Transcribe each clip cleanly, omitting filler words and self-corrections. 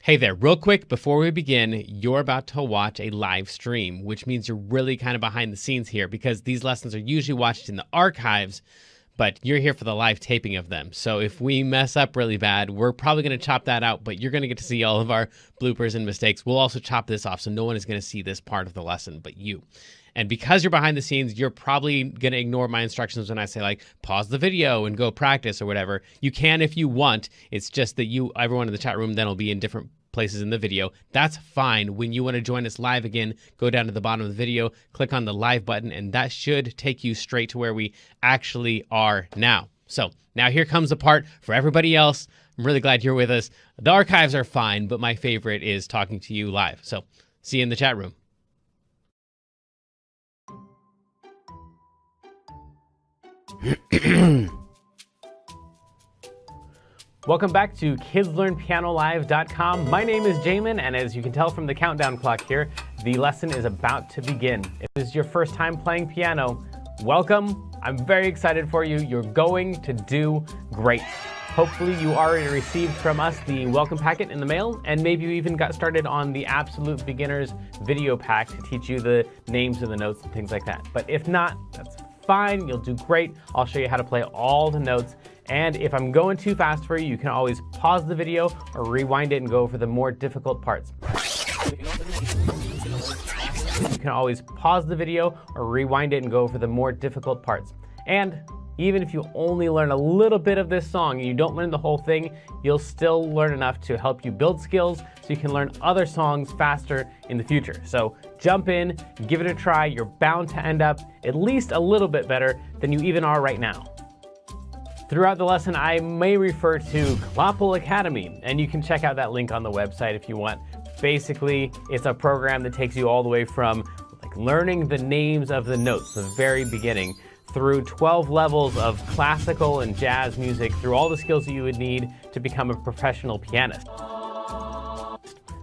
Hey there, real quick before we begin, you're about to watch a live stream, which means you're really kind of behind the scenes here because these lessons are usually watched in the archives, but you're here for the live taping of them. So if we mess up really bad, we're probably going to chop that out, but you're going to get to see all of our bloopers and mistakes. We'll also chop this off, so no one is going to see this part of the lesson but you. And because you're behind the scenes, you're probably going to ignore my instructions when I say, like, pause the video and go practice or whatever. You can if you want. It's just that everyone in the chat room then will be in different places in the video. That's fine. When you want to join us live again, go down to the bottom of the video, click on the live button, and that should take you straight to where we actually are now. So now here comes the part for everybody else. I'm really glad you're with us. The archives are fine, but my favorite is talking to you live. So see you in the chat room. Welcome back to KidsLearnPianoLive.com. My name is Jamin, and as you can tell from the countdown clock here, the lesson is about to begin. If this is your first time playing piano, welcome. I'm very excited for you. You're going to do great. Hopefully you already received from us the welcome packet in the mail, and maybe you even got started on the Absolute Beginners video pack to teach you the names of the notes and things like that. But if not, that's fine. You'll do great. I'll show you how to play all the notes. And if I'm going too fast for you, you can always pause the video or rewind it and go over the more difficult parts. You can always pause the video or rewind it and go over the more difficult parts. And even if you only learn a little bit of this song and you don't learn the whole thing, you'll still learn enough to help you build skills so you can learn other songs faster in the future. So jump in, give it a try. You're bound to end up at least a little bit better than you even are right now. Throughout the lesson, I may refer to Klopple Academy, and you can check out that link on the website if you want. Basically, it's a program that takes you all the way from learning the names of the notes, the very beginning, through 12 levels of classical and jazz music, through all the skills that you would need to become a professional pianist.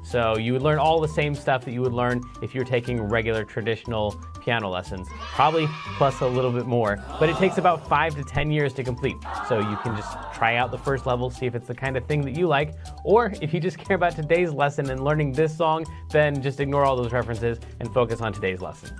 So you would learn all the same stuff that you would learn if you're taking regular traditional piano lessons, probably plus a little bit more, but it takes about 5 to 10 years to complete. So you can just try out the first level, see if it's the kind of thing that you like, or if you just care about today's lesson and learning this song, then just ignore all those references and focus on today's lesson.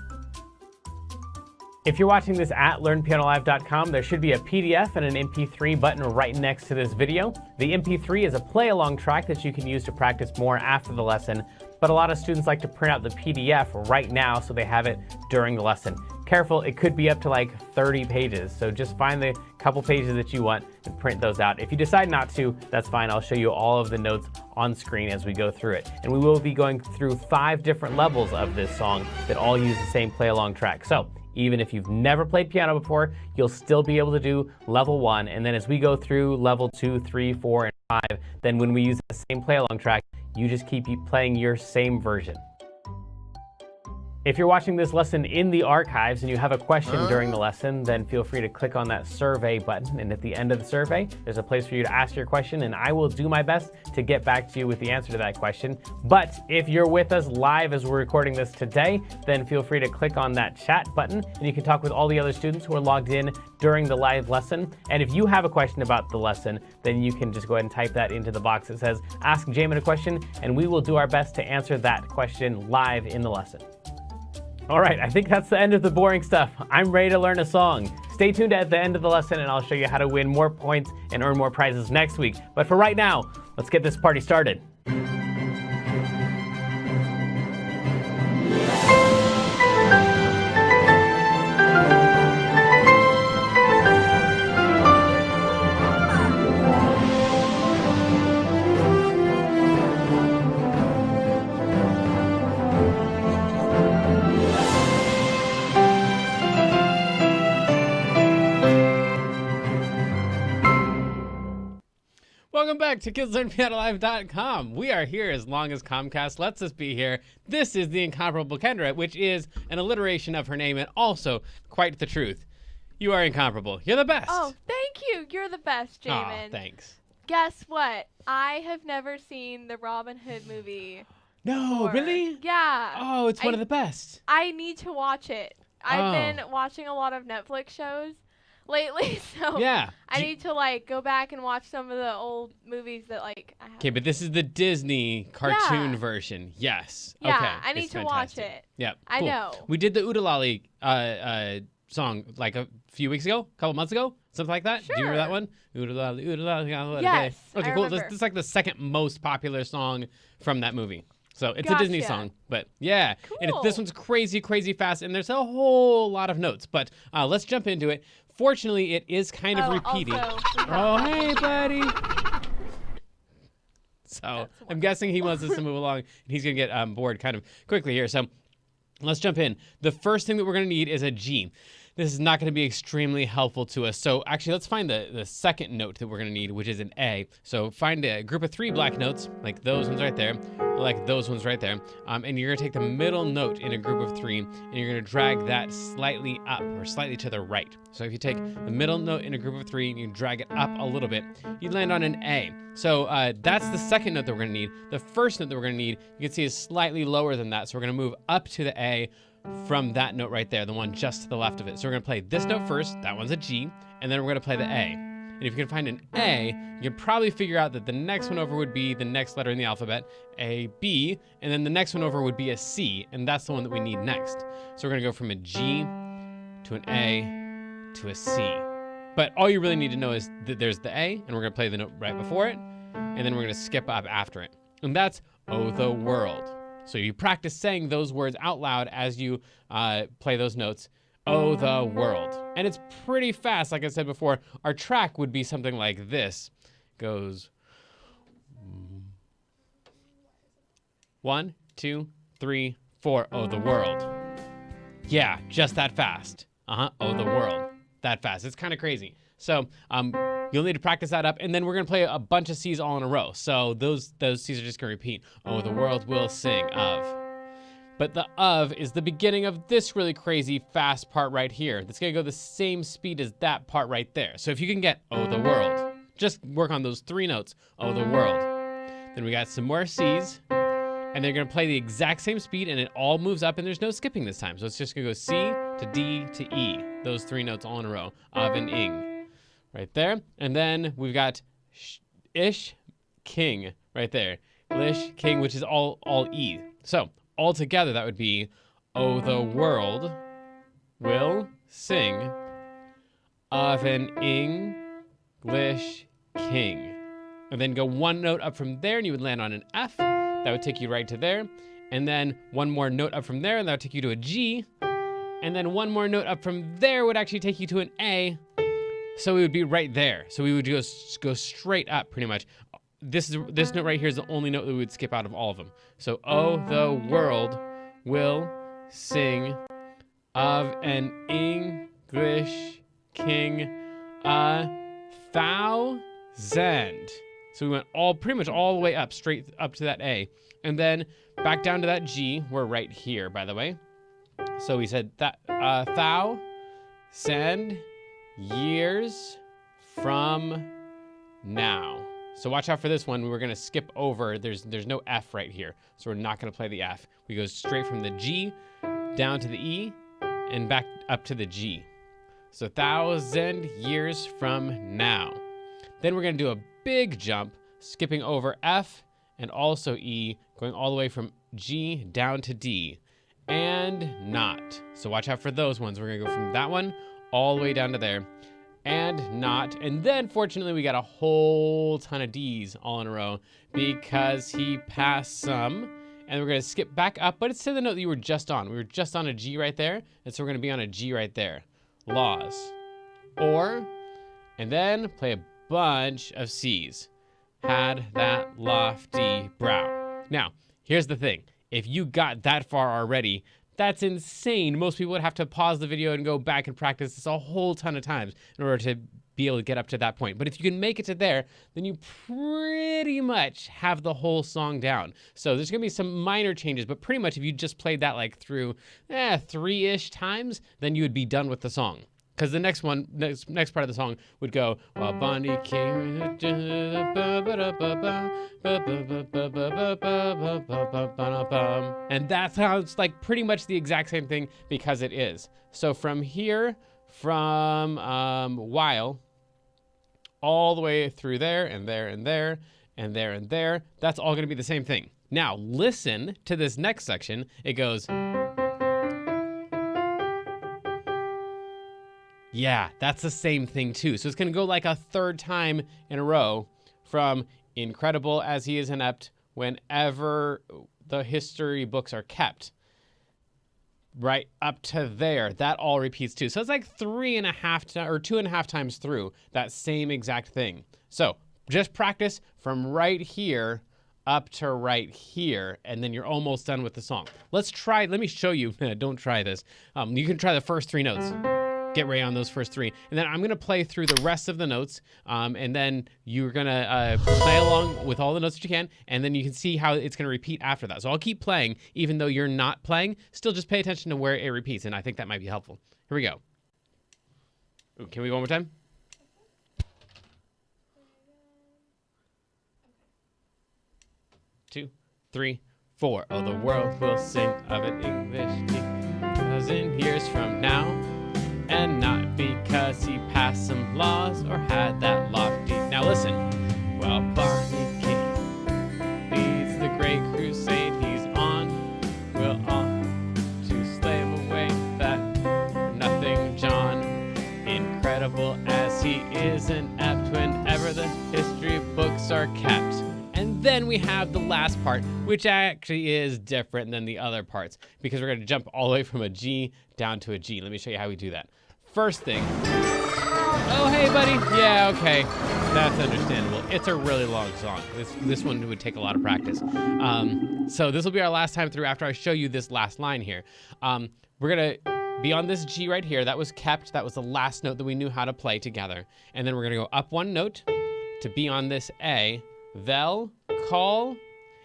If you're watching this at LearnPianoLive.com, there should be a PDF and an MP3 button right next to this video. The MP3 is a play-along track that you can use to practice more after the lesson, but a lot of students like to print out the PDF right now so they have it during the lesson. Careful, it could be up to like 30 pages, so just find the couple pages that you want and print those out. If you decide not to, that's fine. I'll show you all of the notes on screen as we go through it. And we will be going through 5 different levels of this song that all use the same play-along track. So Even if you've never played piano before, you'll still be able to do level 1. And then as we go through level 2, 3, 4, and 5, then when we use the same play-along track, you just keep playing your same version. If you're watching this lesson in the archives and you have a question during the lesson, then feel free to click on that survey button. And at the end of the survey, there's a place for you to ask your question, and I will do my best to get back to you with the answer to that question. But if you're with us live as we're recording this today, then feel free to click on that chat button, and you can talk with all the other students who are logged in during the live lesson. And if you have a question about the lesson, then you can just go ahead and type that into the box that says, Ask Jamin a question, and we will do our best to answer that question live in the lesson. All right, I think that's the end of the boring stuff. I'm ready to learn a song. Stay tuned at the end of the lesson and I'll show you how to win more points and earn more prizes next week. But for right now, let's get this party started. Welcome back to KidsLearnPianoLive.com. We are here as long as Comcast lets us be here. This is the incomparable Kendra, which is an alliteration of her name and also quite the truth. You are incomparable. You're the best. Oh, thank you. You're the best, Jamin. Oh, thanks. Guess what? I have never seen the Robin Hood movie. No, before. really? Yeah. Oh, it's one of the best. I need to watch it. I've been watching a lot of Netflix shows lately, so yeah. I need to go back and watch some of the old movies that I have. Okay, but this is the Disney cartoon version. Yes. Yeah, okay. I need to watch it. Yep. I cool. know. We did the Oodalali song a few weeks ago, a couple months ago, something like that. Sure. Do you remember that one? Oodalali, Oodalali. Yes. Okay, I cool. remember. This is the second most popular song from that movie. So it's a Gotcha. Disney song, but yeah. Cool. And this one's crazy, crazy fast, and there's a whole lot of notes. But let's jump into it. Fortunately, it is kind of repeating. Oh, hey, buddy. So I'm guessing he wants us to move along, and he's going to get bored kind of quickly here. So let's jump in. The first thing that we're going to need is a G. This is not going to be extremely helpful to us. So actually, let's find the second note that we're going to need, which is an A. So find a group of 3 black notes, like those ones right there, like those ones right there. And you're going to take the middle note in a group of 3, and you're going to drag that slightly up or slightly to the right. So if you take the middle note in a group of 3 and you drag it up a little bit, you land on an A. So that's the second note that we're going to need. The first note that we're going to need, you can see is slightly lower than that. So we're going to move up to the A from that note right there, the one just to the left of it. So we're going to play this note first, that one's a G, and then we're going to play the A. And if you can find an A, you can probably figure out that the next one over would be the next letter in the alphabet, A, B, and then the next one over would be a C, and that's the one that we need next. So we're going to go from a G to an A to a C. But all you really need to know is that there's the A, and we're going to play the note right before it, and then we're going to skip up after it. And that's Oh, the World. So you practice saying those words out loud as you play those notes. Oh, the world. And it's pretty fast. Like I said before, our track would be something like this. Goes 1, 2, 3, 4. Oh, the world. Yeah, just that fast. Oh, the world. That fast. It's kind of crazy. So you'll need to practice that up, and then we're going to play a bunch of C's all in a row. So those C's are just going to repeat. Oh, the world will sing of. But the of is the beginning of this really crazy fast part right here. That's going to go the same speed as that part right there. So if you can get oh, the world, just work on those 3 notes. Oh, the world. Then we got some more C's, and they're going to play the exact same speed, and it all moves up, and there's no skipping this time. So it's just going to go C to D to E. Those 3 notes all in a row. Of and ing. Right there. And then we've got ish, king right there. Lish, king, which is all E. So all together that would be, oh, the world will sing of an English king. And then go 1 note up from there and you would land on an F. That would take you right to there. And then 1 more note up from there and that would take you to a G. And then 1 more note up from there would actually take you to an A. So we would be right there. So we would just go straight up pretty much. This note right here is the only note that we would skip out of all of them. So, oh, the world will sing of an English king 1,000. So we went pretty much all the way up, straight up to that A. And then back down to that G. We're right here, by the way. So we said that 1,000 years from now. So watch out for this one. We're going to skip over. There's no F right here. So we're not going to play the F. We go straight from the G down to the E and back up to the G. So 1,000 years from now. Then we're going to do a big jump, skipping over F and also E, going all the way from G down to D. And not. So watch out for those ones. We're going to go from that one all the way down to there. And not. And then, fortunately, we got a whole ton of D's all in a row because he passed some. And we're going to skip back up, but it's to the note that you were just on. We were just on a G right there, and so we're going to be on a G right there. Laws. Or, and then play a bunch of C's. Had that lofty brow. Now, here's the thing. If you got that far already, that's insane. Most people would have to pause the video and go back and practice this a whole ton of times in order to be able to get up to that point. But if you can make it to there, then you pretty much have the whole song down. So there's going to be some minor changes, but pretty much if you just played that like through 3-ish times, then you would be done with the song. Because the next part of the song would go, while Bonnie came, and that sounds like pretty much the exact same thing because it is. So from here, from while, all the way through there, and there, and there, and there, and there, that's all going to be the same thing. Now, listen to this next section. It goes... Yeah, that's the same thing too. So it's going to go like a third time in a row from incredible as he is inept whenever the history books are kept. Right up to there. That all repeats too. So it's like 2.5 times through that same exact thing. So just practice from right here up to right here, and then you're almost done with the song. Let's try. Let me show you. Don't try this. You can try the first 3 notes. Get right on those first 3. And then I'm going to play through the rest of the notes. And then you're going to play along with all the notes that you can. And then you can see how it's going to repeat after that. So I'll keep playing, even though you're not playing. Still just pay attention to where it repeats. And I think that might be helpful. Here we go. Ooh, can we go one more time? Two, 3, 4. Oh, the world will sing of an English king 1,000 years from now. And not because he passed some laws or had that lofty... Now listen. Well, Barney King leads the great crusade he's on. We'll on to slave away that nothing John. Incredible as he is inept whenever the history books are kept. And then we have the last part, which actually is different than the other parts because we're going to jump all the way from a G down to a G. Let me show you how we do that. First thing. Oh, hey, buddy. Yeah, okay. That's understandable. It's a really long song. This one would take a lot of practice. So this will be our last time through after I show you this last line here. We're going to be on this G right here. That was kept. That was the last note that we knew how to play together. And then we're going to go up 1 note to be on this A. They'll call,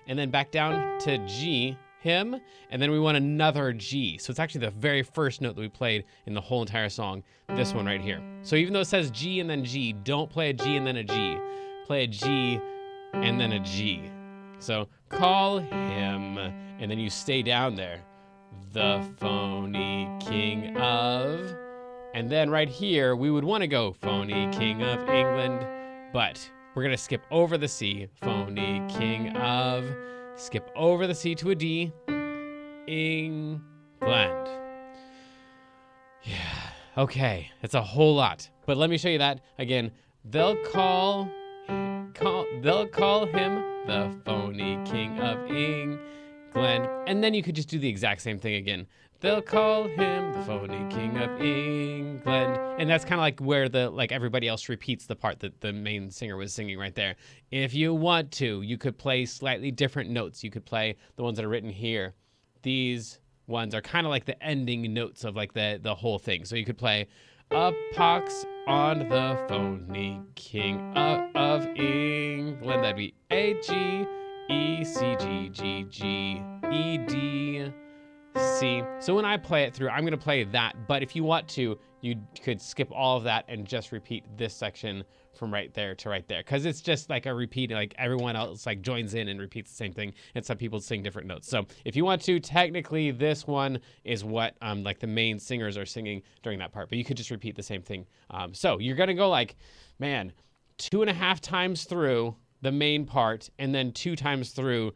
and then back down to G, him, and then we want another G. So it's actually the very first note that we played in the whole entire song, this one right here. So even though it says G and then G, don't play a G and then a G. Play a G and then a G. So call him, and then you stay down there. The phony king of... And then right here, we would want to go phony king of England, but we're going to skip over the C. Phony king of... Skip over the C to a D. England. Yeah, okay. It's a whole lot. But let me show you that again. They'll call him the phony king of England. And then you could just do the exact same thing again. They'll call him the phony king of England. And that's kind of like where everybody else repeats the part that the main singer was singing right there. If you want to, you could play slightly different notes. You could play the ones that are written here. These ones are kind of like the ending notes of like the whole thing. So you could play a pox on the phony king of England. That'd be A, G, E, C, G, G, G, E, D, C. So when I play it through, I'm going to play that. But if you want to, you could skip all of that and just repeat this section from right there to right there. Because it's just like a repeat, like everyone else like joins in and repeats the same thing. And some people sing different notes. So if you want to, technically this one is what like the main singers are singing during that part. But you could just repeat the same thing. So you're going to go like, man, 2.5 times through the main part and then 2 times through.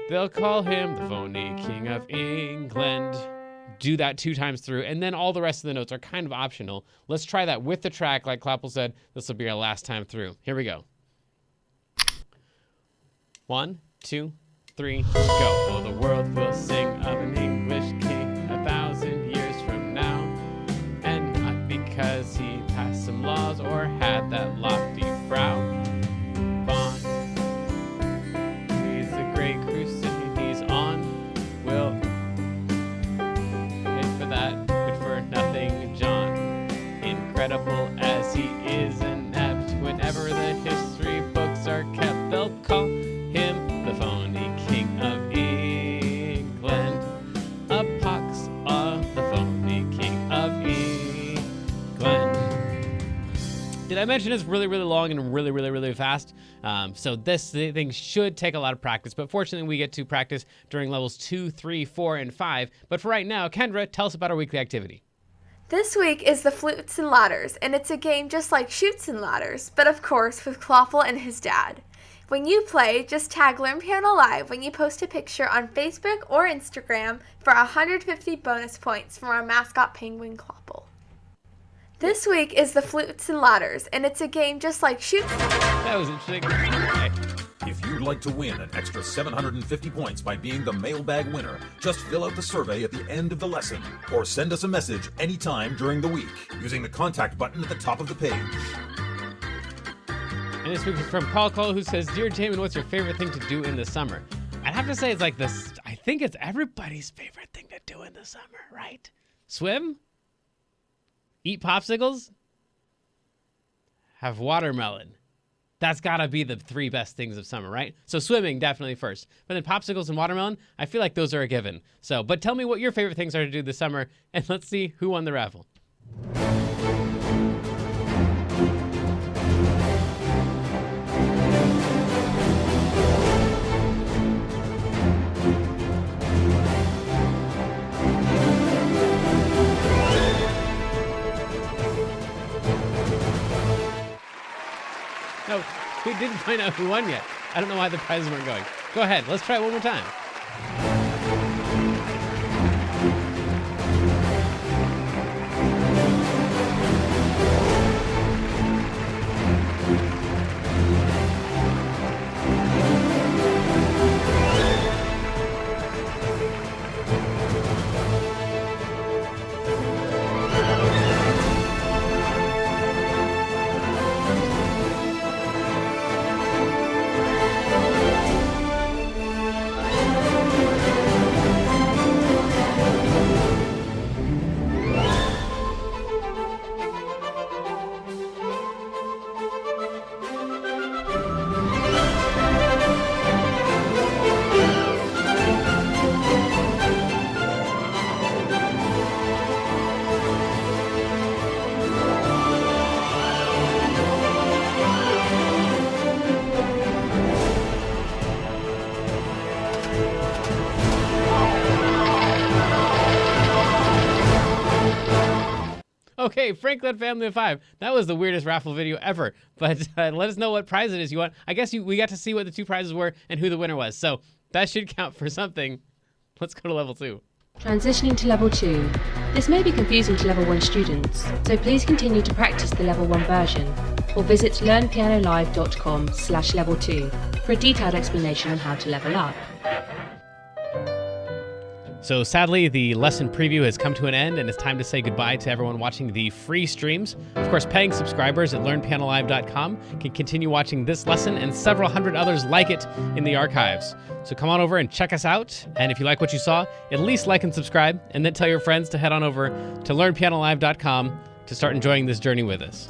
They'll call him the phony king of England. Do that 2 times through, and then all the rest of the notes are kind of optional. Let's try that with the track. Like Clapple said, this will be our last time through. Here we go. 1, 2, 3, go. Oh, the world will sing of an English king 1,000 years from now, and not because he passed some laws or had that lofty brow. Incredible as he is inept, whenever the history books are kept, they'll call him the phony king of England. A pox of the phony king of England. Did I mention it's really, really long and really, really, really fast? So this thing should take a lot of practice, but fortunately we get to practice during levels 2, 3, 4, and 5. But for right now, Kendra, tell us about our weekly activity. This week is the Flutes and Ladders, and it's a game just like Chutes and Ladders, but of course with Clawful and his dad. When you play, just tag Learn Piano Live when you post a picture on Facebook or Instagram for 150 bonus points from our mascot penguin Clawful. This week is the Flutes and Ladders, and it's a game just like Chutes. That was interesting. Okay. If you'd like to win an extra 750 points by being the mailbag winner, just fill out the survey at the end of the lesson or send us a message anytime during the week using the contact button at the top of the page. And this week is from Call, who says, Dear Jamin, what's your favorite thing to do in the summer? I'd have to say it's like this. I think it's everybody's favorite thing to do in the summer, right? Swim? Eat popsicles? Have watermelon. That's got to be the 3 best things of summer, right? So swimming, definitely first. But then popsicles and watermelon, I feel like those are a given. So, but tell me what your favorite things are to do this summer, and let's see who won the raffle. No, we didn't find out who won yet. I don't know why the prizes weren't going. Go ahead. Let's try it one more time. Okay, Franklin Family of 5. That was the weirdest raffle video ever. But let us know what prize it is you want. I guess we got to see what the 2 prizes were and who the winner was. So that should count for something. Let's go to level 2. Transitioning to level 2. This may be confusing to level 1 students, so please continue to practice the level 1 version or visit learnpianolive.com/level 2 for a detailed explanation on how to level up. So sadly, the lesson preview has come to an end, and it's time to say goodbye to everyone watching the free streams. Of course, paying subscribers at learnpianolive.com can continue watching this lesson and several hundred others like it in the archives. So come on over and check us out. And if you like what you saw, at least like and subscribe, and then tell your friends to head on over to learnpianolive.com to start enjoying this journey with us.